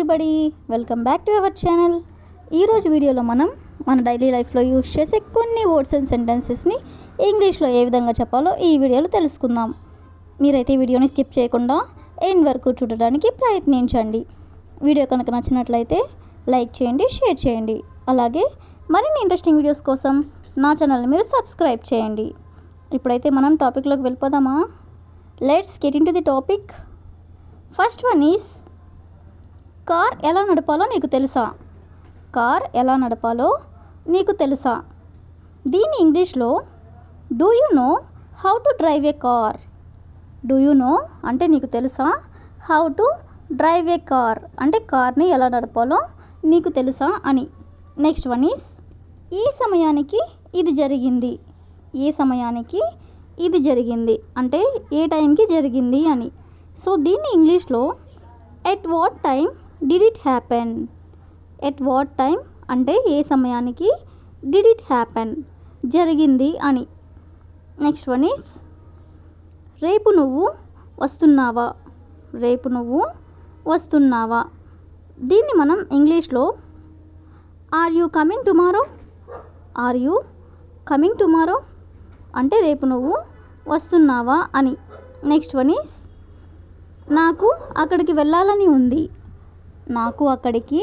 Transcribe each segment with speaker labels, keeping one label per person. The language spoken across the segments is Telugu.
Speaker 1: Everybody, welcome back to our channel. ఈరోజు వీడియోలో మనం మన డైలీ లైఫ్లో యూజ్ చేసే కొన్ని వర్డ్స్ అండ్ సెంటెన్సెస్ని ఇంగ్లీష్లో ఏ విధంగా చెప్పాలో ఈ వీడియోలో తెలుసుకుందాం. మీరైతే వీడియోని స్కిప్ చేయకుండా ఎండ్ వరకు చూడడానికి ప్రయత్నించండి. వీడియో కనుక నచ్చినట్లయితే లైక్ చేయండి, షేర్ చేయండి. అలాగే మరిన్ని ఇంట్రెస్టింగ్ వీడియోస్ కోసం నా ఛానల్ని మీరు సబ్స్క్రైబ్ చేయండి. ఇప్పుడైతే మనం టాపిక్లోకి వెళ్ళిపోదామా? Let's get in to the topic. First one is car ఎలా నడపాలో నీకు తెలుసా? కార్ ఎలా నడపాలో నీకు తెలుసా? దీని ఇంగ్లీష్లో do you know how to drive a car? Do you know అంటే నీకు తెలుసా, how to drive a car అంటే కార్ని ఎలా నడపాలో నీకు తెలుసా అని. నెక్స్ట్ వన్ ఈజ్ ఈ సమయానికి ఇది జరిగింది. ఏ సమయానికి ఇది జరిగింది అంటే ఏ టైంకి జరిగింది అని. సో దీన్ని ఇంగ్లీష్లో at what time did it happen? At what time అంటే ఏ సమయానికి, డిడ్ ఇట్ హ్యాపెన్ జరిగింది అని. నెక్స్ట్ వన్ ఈజ్ రేపు నువ్వు వస్తున్నావా? రేపు నువ్వు వస్తున్నావా? దీన్ని మనం ఇంగ్లీష్లో are you coming tomorrow? Are you coming tomorrow అంటే రేపు నువ్వు వస్తున్నావా అని. నెక్స్ట్ వన్ ఈజ్ నాకు అక్కడికి వెళ్ళాలని ఉంది. నాకు అక్కడికి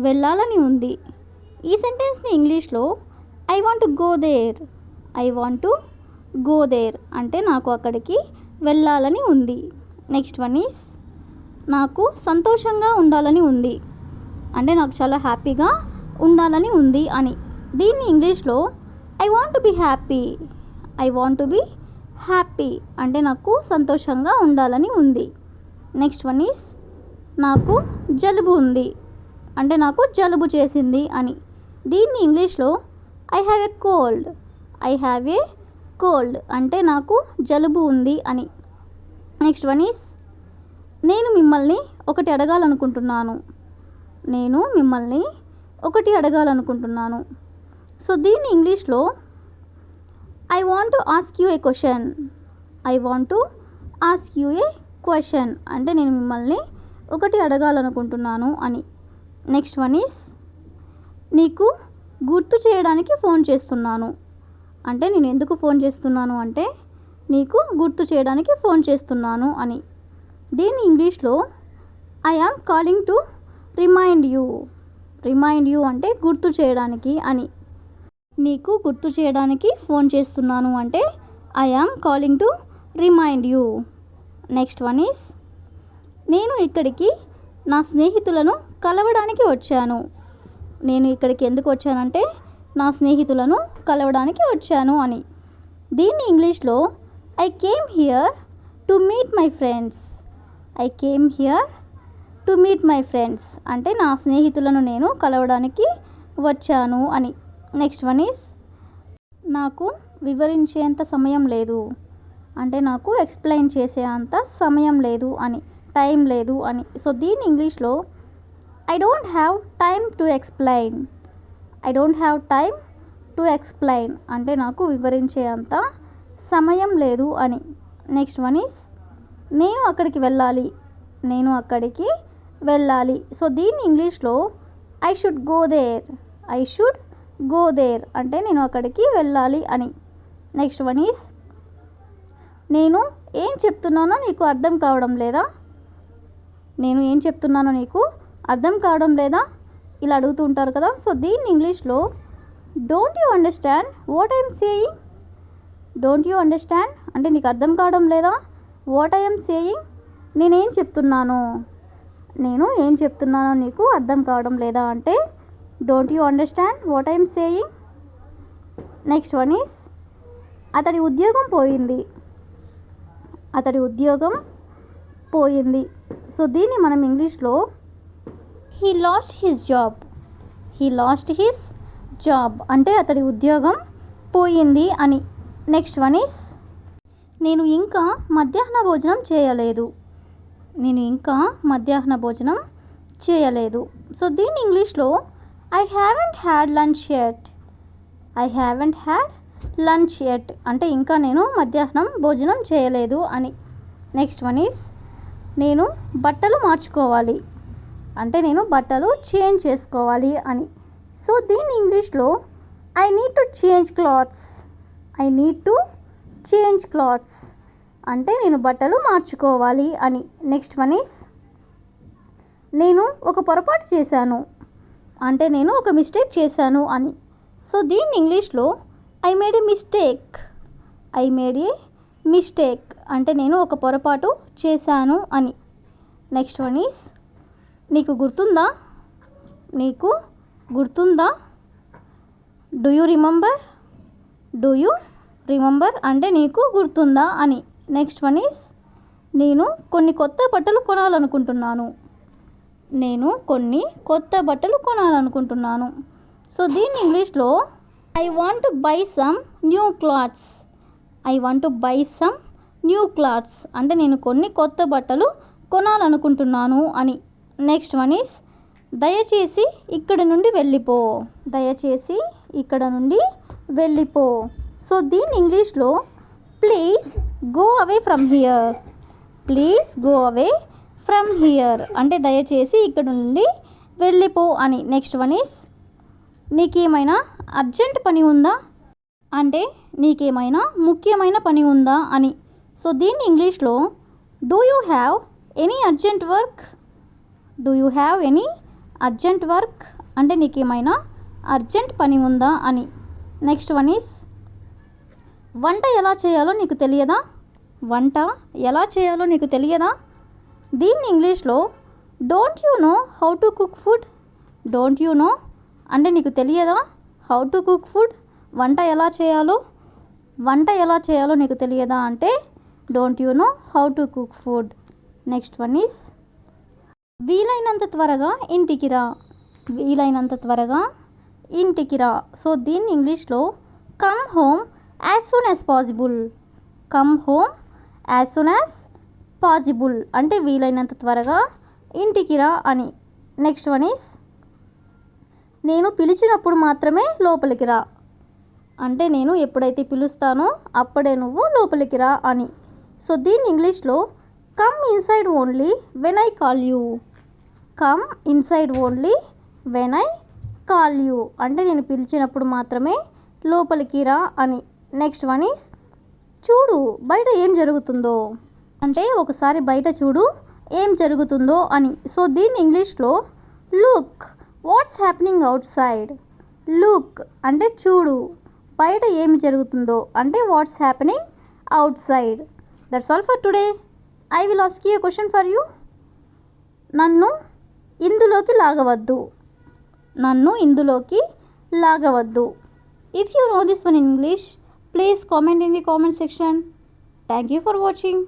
Speaker 1: వెళ్ళాలని ఉంది. ఈ సెంటెన్స్ని ఇంగ్లీష్లో I want to go there. I want to go there అంటే నాకు అక్కడికి వెళ్ళాలని ఉంది. నెక్స్ట్ వన్ ఈజ్ నాకు సంతోషంగా ఉండాలని ఉంది అంటే నాకు చాలా హ్యాపీగా ఉండాలని ఉంది అని. దీన్ని ఇంగ్లీష్లో I want to be happy. I want to be happy అంటే నాకు సంతోషంగా ఉండాలని ఉంది. నెక్స్ట్ వన్ ఈజ్ నాకు జలుబు ఉంది అంటే నాకు జలుబు చేసింది అని. దీన్ని ఇంగ్లీష్లో I have a cold. I have a cold అంటే నాకు జలుబు ఉంది అని. నెక్స్ట్ వన్ ఈజ్ నేను మిమ్మల్ని ఒకటి అడగాలనుకుంటున్నాను. నేను మిమ్మల్ని ఒకటి అడగాలనుకుంటున్నాను. సో దీన్ని ఇంగ్లీష్లో I want to ask you A question. I want to ask you A question అంటే నేను మిమ్మల్ని ఒకటి అడగాలనుకుంటున్నాను అని. నెక్స్ట్ వన్ ఈజ్ నీకు గుర్తు చేయడానికి ఫోన్ చేస్తున్నాను అంటే నేను ఎందుకు ఫోన్ చేస్తున్నాను అంటే నీకు గుర్తు చేయడానికి ఫోన్ చేస్తున్నాను అని. దీన్ని ఇంగ్లీష్లో I am calling to remind you. Remind you అంటే గుర్తు చేయడానికి అని. నీకు గుర్తు చేయడానికి ఫోన్ చేస్తున్నాను అంటే I am calling to remind you. Next one is నేను ఇక్కడికి నా స్నేహితులను కలవడానికి వచ్చాను. నేను ఇక్కడికి ఎందుకు వచ్చానంటే నా స్నేహితులను కలవడానికి వచ్చాను అని. దీన్ని ఇంగ్లీష్లో I came here to meet my friends. I came here to meet my friends అంటే నా స్నేహితులను నేను కలవడానికి వచ్చాను అని. నెక్స్ట్ వన్ ఈజ్ నాకు వివరించేంత సమయం లేదు అంటే నాకు ఎక్స్ప్లెయిన్ చేసే అంత సమయం లేదు అని, టైం లేదు అని. సో దీన్ని ఇంగ్లీష్లో I don't have time to explain. I don't have time to explain అంటే నాకు వివరించే అంత సమయం లేదు అని. నెక్స్ట్ వన్ ఈజ్ నేను అక్కడికి వెళ్ళాలి. నేను అక్కడికి వెళ్ళాలి. సో దీన్ని ఇంగ్లీష్లో I should go there. I should go there అంటే నేను అక్కడికి వెళ్ళాలి అని. నెక్స్ట్ వన్ ఈజ్ నేను ఏం చెప్తున్నానో నీకు అర్థం కావడం లేదా? నేను ఏం చెప్తున్నానో నీకు అర్థం కావడం లేదా ఇలా అడుగుతూ ఉంటారు కదా. సో దీన్ని ఇంగ్లీష్లో don't you understand what I'm saying. Don't you understand అంటే నీకు అర్థం కావడం లేదా, వాట్ ఐఎమ్ సేయింగ్ నేనేం చెప్తున్నాను, నేను ఏం చెప్తున్నానో నీకు అర్థం కావడం లేదా అంటే don't you understand what I'm saying. Next one is అతడి ఉద్యోగం పోయింది. అతడి ఉద్యోగం పోయింది. సో దీన్ని మనం ఇంగ్లీష్లో he lost his job. He lost his job అంటే అతడి ఉద్యోగం పోయింది అని. నెక్స్ట్ వన్ ఈజ్ నేను ఇంకా మధ్యాహ్న భోజనం చేయలేదు. నేను ఇంకా మధ్యాహ్న భోజనం చేయలేదు. సో దీన్ని ఇంగ్లీష్లో I haven't had lunch yet. I haven't had lunch yet అంటే ఇంకా నేను మధ్యాహ్నం భోజనం చేయలేదు అని. నెక్స్ట్ వన్ ఈజ్ నేను బట్టలు మార్చుకోవాలి. అంటే నేను బట్టలు చేంజ్ చేసుకోవాలి అని. సో దీన్ని ఇంగ్లీష్లో I need to change clothes. I need to change clothes అంటే నేను బట్టలు మార్చుకోవాలి అని. నెక్స్ట్ వన్ ఈస్ నేను ఒక పొరపాటు చేశాను అంటే నేను ఒక మిస్టేక్ చేశాను అని. సో దీన్ని ఇంగ్లీష్లో I made A mistake. I made A mistake అంటే నేను ఒక పొరపాటు చేశాను అని. నెక్స్ట్ వన్ ఈస్ నీకు గుర్తుందా. నీకు గుర్తుందా. Do you remember. Do you remember అంటే నీకు గుర్తుందా అని. నెక్స్ట్ వన్ ఈస్ నేను కొన్ని కొత్త బట్టలు కొనాలనుకుంటున్నాను. నేను కొన్ని కొత్త బట్టలు కొనాలనుకుంటున్నాను. సో దీన్ని ఇంగ్లీష్లో I want to buy some new clothes. I want to buy some new clothes అంటే నేను కొన్ని కొత్త బట్టలు కొనాలనుకుంటున్నాను అని. నెక్స్ట్ వన్ ఈస్ దయచేసి ఇక్కడ నుండి వెళ్ళిపో. దయచేసి ఇక్కడ నుండి వెళ్ళిపో. సో దీన్ని ఇంగ్లీష్లో please go away from here. Please go away from here అంటే దయచేసి ఇక్కడ నుండి వెళ్ళిపో అని. నెక్స్ట్ వన్ ఈస్ నీకేమైనా అర్జెంట్ పని ఉందా అంటే నీకేమైనా ముఖ్యమైన పని ఉందా అని. సో దీన్ని ఇంగ్లీష్లో do you have any urgent work. Do you have any urgent work అంటే నీకేమైనా అర్జెంట్ పని ఉందా అని. నెక్స్ట్ వన్ ఈస్ వంట ఎలా చేయాలో నీకు తెలియదా. వంట ఎలా చేయాలో నీకు తెలియదా. దీన్ని ఇంగ్లీష్లో don't you know how to cook food. Don't you know అంటే నీకు తెలియదా హౌ టు కుక్ ఫుడ్ వంట ఎలా చేయాలో. వంట ఎలా చేయాలో నీకు తెలియదా అంటే don't you know how to cook food. Next one is వీలైనంత త్వరగా ఇంటికి రా. వీలైనంత త్వరగా ఇంటికి రా. సో దీన్ని ఇంగ్లీష్లో come home as soon as possible. Come home as soon as possible అంటే వీలైనంత త్వరగా ఇంటికి రా అని. నెక్స్ట్ వన్ ఈస్ నేను పిలిచినప్పుడు మాత్రమే లోపలికి రా అంటే నేను ఎప్పుడైతే పిలుస్తానో అప్పుడే నువ్వు లోపలికి రా అని. సో దీన్ని ఇంగ్లీష్లో come inside only when I call you. Come inside only when I call you అంటే నేను పిలిచినప్పుడు మాత్రమే లోపలికి రా అని. నెక్స్ట్ వన్ ఈస్ చూడు బయట ఏం జరుగుతుందో అంటే ఒకసారి బయట చూడు ఏం జరుగుతుందో అని. సో దీన్ని ఇంగ్లీష్లో look what's happening outside. Look అంటే చూడు బయట ఏమి జరుగుతుందో అంటే what's happening outside. That's all for today. I will ask you a question for you. నన్ను ఇందులోకి లాగవద్దు. నన్ను ఇందులోకి లాగవద్దు. If you know this one in English please comment in the comment section. Thank you for watching.